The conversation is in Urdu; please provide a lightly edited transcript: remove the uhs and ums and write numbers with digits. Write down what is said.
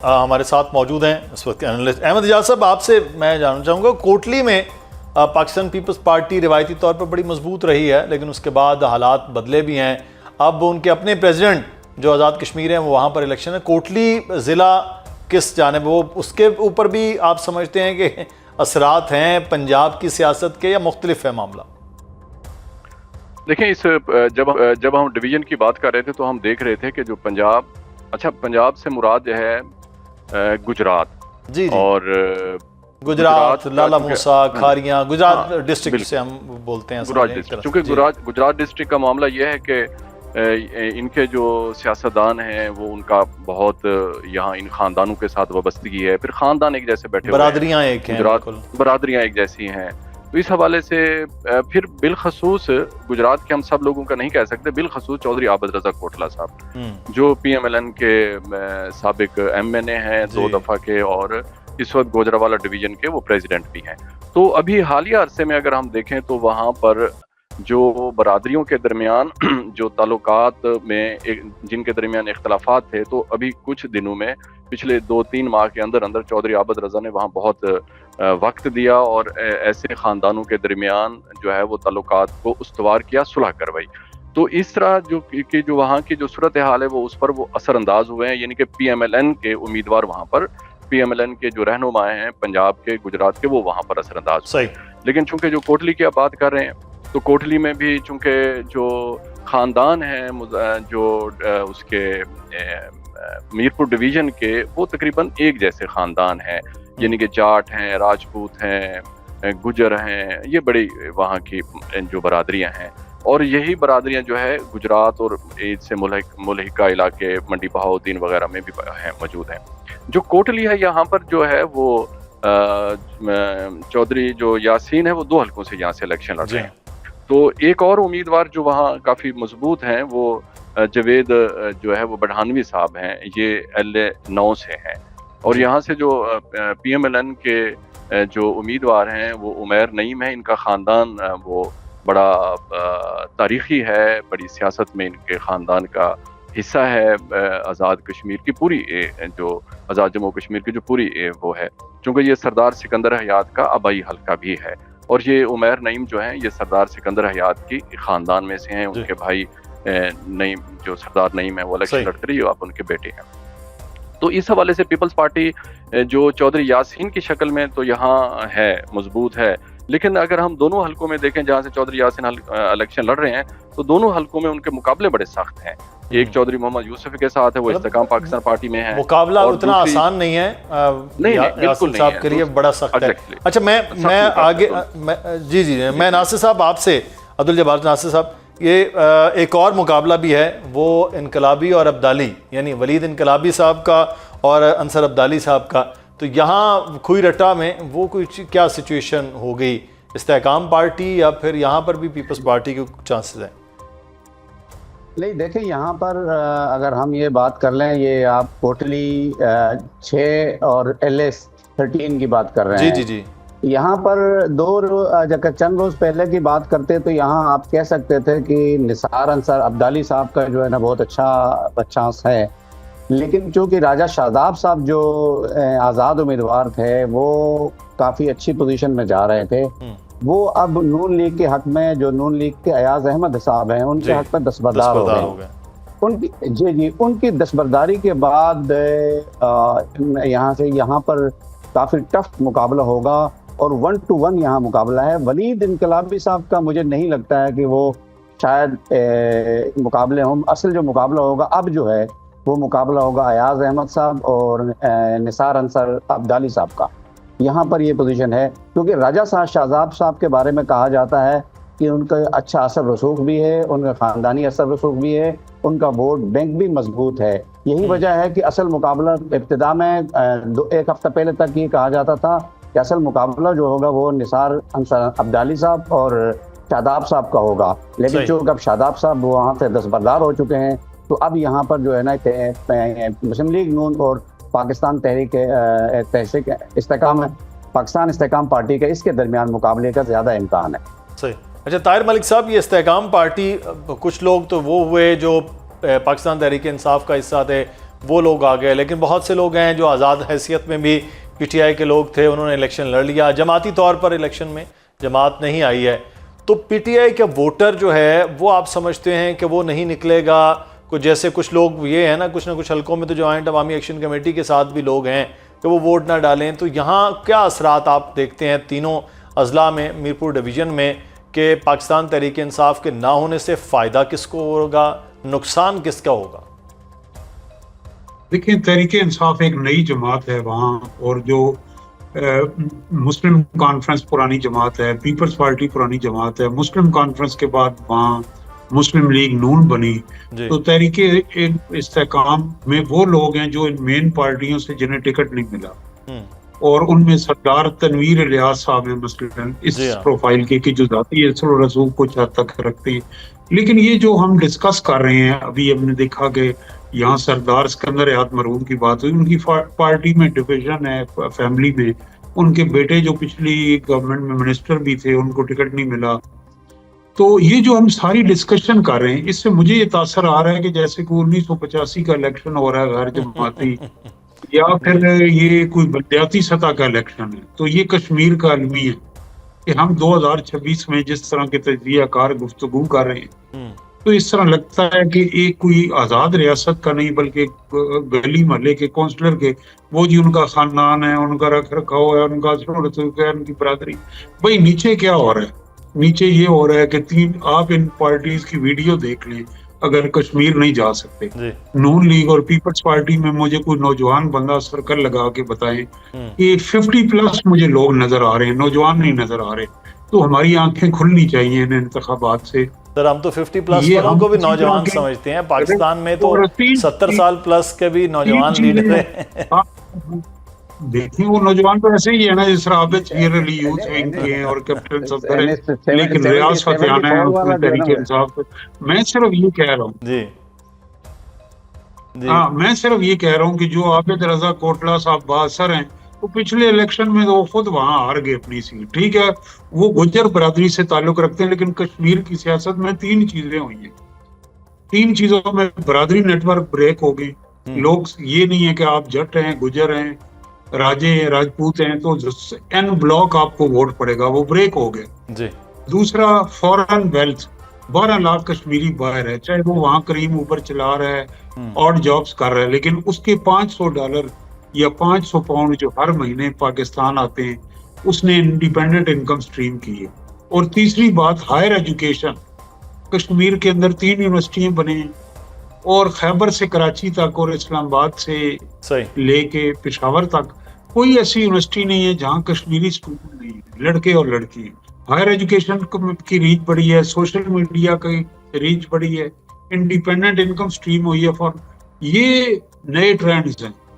ہمارے ساتھ موجود ہیں اس وقت انالسٹ احمد اعجاز صاحب. آپ سے میں جاننا چاہوں گا کوٹلی میں پاکستان پیپلز پارٹی روایتی طور پر بڑی مضبوط رہی ہے، لیکن اس کے بعد حالات بدلے بھی ہیں. اب ان کے اپنے پریزیڈنٹ جو آزاد کشمیر ہیں وہ وہاں پر الیکشن ہے. کوٹلی ضلع کس جانب وہ اس کے اوپر بھی آپ سمجھتے ہیں کہ اثرات ہیں پنجاب کی سیاست کے یا مختلف ہے معاملہ؟ دیکھیں جب ہم ڈویژن کی بات کر رہے تھے تو ہم دیکھ رہے تھے کہ جو پنجاب سے مراد جو ہے گجرات جی اور گجرات لالا موسیٰ کھاریاں گجرات ڈسٹرکٹ سے ہم بولتے ہیں. چونکہ گجرات ڈسٹرکٹ کا معاملہ یہ ہے کہ ان کے جو سیاستدان ہیں وہ ان کا بہت یہاں ان خاندانوں کے ساتھ وابستگی ہے. پھر خاندان ایک جیسے بیٹھے ہوئے ہیں، برادریاں ایک ہیں، برادریاں ایک جیسی ہیں. تو اس حوالے سے پھر بالخصوص گجرات کے ہم سب لوگوں کا نہیں کہہ سکتے، بالخصوص چودھری عابد رضا کوٹلہ صاحب جو پی ایم ایل این کے سابق ایم این اے ہیں 2 دفعہ کے، اور اس وقت گوجرانوالہ ڈویژن کے وہ پریزیڈنٹ بھی ہیں. تو ابھی حالیہ عرصے میں اگر ہم دیکھیں تو وہاں پر جو برادریوں کے درمیان جو تعلقات میں جن کے درمیان اختلافات تھے، تو ابھی کچھ دنوں میں پچھلے 2-3 ماہ کے اندر چودھری عابد رضا نے وہاں بہت وقت دیا اور ایسے خاندانوں کے درمیان جو ہے وہ تعلقات کو استوار کیا، صلح کروائی. تو اس طرح جو وہاں کی جو صورتحال ہے وہ اس پر وہ اثر انداز ہوئے ہیں. یعنی کہ پی ایم ایل این کے امیدوار وہاں پر، پی ایم ایل این کے جو رہنما ہیں پنجاب کے گجرات کے، وہ وہاں پر اثر انداز ہوئے. لیکن چونکہ جو کوٹلی کی آپ بات کر رہے ہیں تو کوٹلی میں بھی چونکہ جو خاندان ہیں جو اس کے میرپور ڈویژن کے، وہ تقریباً ایک جیسے خاندان ہیں. یعنی کہ جاٹ ہیں، راجپوت ہیں، گجر ہیں، یہ بڑی وہاں کی جو برادریاں ہیں. اور یہی برادریاں جو ہے گجرات اور عید سے ملحقہ علاقے منڈی بہاؤدین وغیرہ میں بھی موجود ہیں. جو کوٹلی ہے یہاں پر جو ہے وہ چودھری جو یاسین ہے وہ 2 حلقوں سے یہاں سے الیکشن لڑ رہے ہیں. تو ایک اور امیدوار جو وہاں کافی مضبوط ہیں وہ جوید جو ہے وہ بڑھانوی صاحب ہیں، یہ LA9 سے ہیں. اور یہاں سے جو پی ایم ایل این کے جو امیدوار ہیں وہ عمیر نعیم ہیں. ان کا خاندان وہ بڑا تاریخی ہے، بڑی سیاست میں ان کے خاندان کا حصہ ہے. آزاد کشمیر کی پوری جو آزاد جموں کشمیر کی جو پوری وہ ہے، چونکہ یہ سردار سکندر حیات کا آبائی حلقہ بھی ہے. اور یہ عمیر نعیم جو ہیں یہ سردار سکندر حیات کی خاندان میں سے ہیں. ان کے بھائی نعیم جو سردار نعیم ہے وہ الیکشن لڑتے رہے، آپ ان کے بیٹے ہیں. تو اس حوالے سے پیپلز پارٹی جو چودھری یاسین کی شکل میں تو یہاں ہے، مضبوط ہے. لیکن اگر ہم دونوں حلقوں میں دیکھیں جہاں سے چودھری یاسین الیکشن لڑ رہے ہیں، تو دونوں حلقوں میں ان کے مقابلے بڑے سخت ہیں. ایک چودھری محمد یوسف کے ساتھ ہے، وہ استحکام پاکستان پارٹی میں ہے. مقابلہ اتنا آسان نہیں ہے، بالکل صاحب کے لیے بڑا سخت ہے. اچھا میں آگے جی میں ناصر صاحب آپ سے، عبدالجبار ناصر صاحب، یہ ایک اور مقابلہ بھی ہے، وہ انقلابی اور عبدالی، یعنی ولید انقلابی صاحب کا اور انصر عبدالی صاحب کا. تو یہاں کھوئی رٹا میں وہ کوئی کیا سچویشن ہو گئی؟ استحکام پارٹی یا پھر یہاں پر بھی پیپلز پارٹی کے چانسز ہیں؟ نہیں دیکھیں، یہاں پر اگر ہم یہ بات کر لیں، یہ آپ کوٹلی 6 اور LA13 کی بات کر رہے ہیں. جی یہاں پر چند روز پہلے کی بات کرتے تو یہاں آپ کہہ سکتے تھے کہ نثار انصر عبدالی صاحب کا جو ہے نا بہت اچھا چانس ہے. لیکن چونکہ راجہ شاداب صاحب جو آزاد امیدوار تھے وہ کافی اچھی پوزیشن میں جا رہے تھے، وہ اب نون لیگ کے حق میں، جو نون لیگ کے ایاز احمد صاحب ہیں، ان کے حق میں دستبردار ہو گئے. ان کی دستبرداری کے بعد یہاں پر کافی ٹف مقابلہ ہوگا اور 1 to 1 یہاں مقابلہ ہے. ولید انقلابی صاحب کا مجھے نہیں لگتا ہے کہ وہ شاید مقابلے ہوں. اصل جو مقابلہ ہوگا اب جو ہے وہ مقابلہ ہوگا ایاز احمد صاحب اور نثار انصر عبدالی صاحب کا. یہاں پر یہ پوزیشن ہے کیونکہ راجہ شاداب صاحب کے بارے میں کہا جاتا ہے کہ ان کا اچھا اثر رسوخ بھی ہے، ان کا خاندانی اثر رسوخ بھی ہے، ان کا ووٹ بینک بھی مضبوط ہے. یہی وجہ ہے کہ اصل مقابلہ ابتدا میں 1 ہفتہ پہلے تک یہ کہا جاتا تھا کہ اصل مقابلہ جو ہوگا وہ نثار انصر عبدالی صاحب اور شاداب صاحب کا ہوگا. لیکن چونکہ اب شاداب صاحب وہاں سے دستبردار ہو چکے ہیں، تو اب یہاں پر جو ہے نا مسلم لیگ نون اور پاکستان پاکستان استحکام پارٹی کا اس کے درمیان مقابلے کا زیادہ امکان ہے. صحیح. اچھا طاہر ملک صاحب، یہ استحکام پارٹی کچھ لوگ تو وہ ہوئے جو پاکستان تحریک انصاف کا حصہ تھے، وہ لوگ آ گئے. لیکن بہت سے لوگ ہیں جو آزاد حیثیت میں بھی پی ٹی آئی کے لوگ تھے, انہوں نے الیکشن لڑ لیا. جماعتی طور پر الیکشن میں جماعت نہیں آئی ہے. تو پی ٹی آئی کا ووٹر جو ہے وہ آپ سمجھتے ہیں کہ وہ نہیں نکلے گا؟ کچھ جیسے کچھ لوگ یہ ہے نا, کچھ نہ کچھ حلقوں میں تو جوائنٹ عوامی ایکشن کمیٹی کے ساتھ بھی لوگ ہیں کہ وہ ووٹ نہ ڈالیں. تو یہاں کیا اثرات آپ دیکھتے ہیں تینوں اضلاع میں, میرپور ڈویژن میں, کہ پاکستان تحریک انصاف کے نہ ہونے سے فائدہ کس کو ہوگا, نقصان کس کا ہوگا؟ دیکھیں, تحریک انصاف ایک نئی جماعت ہے وہاں, اور جو مسلم کانفرنس پرانی جماعت ہے, پیپلز پارٹی پرانی جماعت ہے. مسلم کانفرنس کے بعد وہاں مسلم لیگ نون بنی. تو تحریک استحکام میں وہ لوگ ہیں جو ان مین پارٹیوں سے جنہیں ٹکٹ نہیں ملا, اور ان میں سردار تنویر الیاس صاحب ہیں مثلاً اس پروفائل کے کہ جو ذاتی اثر و رسوخ کچھ حد تک رکھتے ہیں. لیکن یہ جو ہم ڈسکس کر رہے ہیں, ابھی ہم نے دیکھا کہ یہاں سردار اسکندر احد مرحوم کی بات ہوئی, ان کی پارٹی میں ڈویژن ہے, فیملی میں ان کے بیٹے جو پچھلی گورنمنٹ میں منسٹر بھی تھے ان کو ٹکٹ نہیں ملا. تو یہ جو ہم ساری ڈسکشن کر رہے ہیں, اس سے مجھے یہ تاثر آ رہا ہے کہ جیسے کہ 1985 کا الیکشن ہو رہا ہے غیر جماعتی, یا پھر یہ کوئی بلدیاتی سطح کا الیکشن ہے. تو یہ کشمیر کا المی ہے کہ ہم 2026 میں جس طرح کے تجزیہ کار گفتگو کر رہے ہیں, تو اس طرح لگتا ہے کہ ایک کوئی آزاد ریاست کا نہیں بلکہ گلی محلے کے کونسلر کے, وہ جی ان کا خاندان ہے, ان کا رکھ رکھاؤ ہے, ان کا ان کی برادری. بھائی نیچے کیا ہو رہا ہے؟ نیچے یہ ہو رہا ہے کہ آپ ان پارٹیز کی ویڈیو دیکھ لیں, اگر کشمیر نہیں جا سکتے, نون لیگ اور پیپلز پارٹی میں مجھے کوئی نوجوان بندہ سرکل لگا کے بتائیں کہ 50+ مجھے لوگ نظر آ رہے ہیں, نوجوان نہیں نظر آ رہے. تو ہماری آنکھیں کھلنی چاہیے ان انتخابات سے. سر ہم تو 50+ والوں کو بھی نوجوان سمجھتے ہیں, پاکستان میں تو 70 سال پلس کے بھی نوجوان لیڈر ہیں. دیکھیں وہ نوجوان تو ایسے ہی ہے نا جس طرح عابد شیر علی یوتھ ونگ کے ہیں اور کیپٹن صدر ہیں, لیکن ریاض فتحانہ ہے اس میں تحریک انصاف. میں صرف یہ کہہ رہا ہوں میں صرف یہ کہہ رہا ہوں کہ جو عابد رضا کوٹلہ صاحب بااثر ہیں, وہ پچھلے الیکشن میں وہ خود وہاں ہار گئے اپنی سیٹ. ٹھیک ہے, وہ گجر برادری سے تعلق رکھتے ہیں, لیکن کشمیر کی سیاست میں 3 چیزیں ہوئی ہیں. 3 چیزوں میں برادری نیٹ ورک بریک ہو گئی. لوگ یہ نہیں ہے کہ آپ جٹ ہیں, گجر ہیں, راجے ہیں, راجپوت ہیں تو این بلاک آپ کو ووٹ پڑے گا, وہ بریک ہو گئے. دوسرا فورن ویلتھ, 12 لاکھ کشمیری باہر ہے, چاہے وہ وہاں کریم اوپر چلا رہا ہے, آڈ جابز کر رہا ہے, لیکن اس کے $500 یا 500 پاؤنڈ جو ہر مہینے پاکستان آتے ہیں, اس نے انڈیپینڈنٹ انکم سٹریم کی ہے. اور تیسری بات, ہائر ایجوکیشن. کشمیر کے اندر 3 یونیورسٹیاں بنے ہیں, اور خیبر سے کراچی تک اور اسلام آباد سے لے کے پشاور تک کوئی ایسی یونیورسٹی نہیں ہے جہاں کشمیری اسٹوڈنٹ نہیں ہے, لڑکے اور لڑکی. ہائر ایجوکیشن کی ریچ بڑی ہے, سوشل میڈیا کی ریچ بڑی ہے, انڈیپینڈنٹ انکم سٹریم ہوئی ہے. یہ نئے ٹرینڈز ہیں.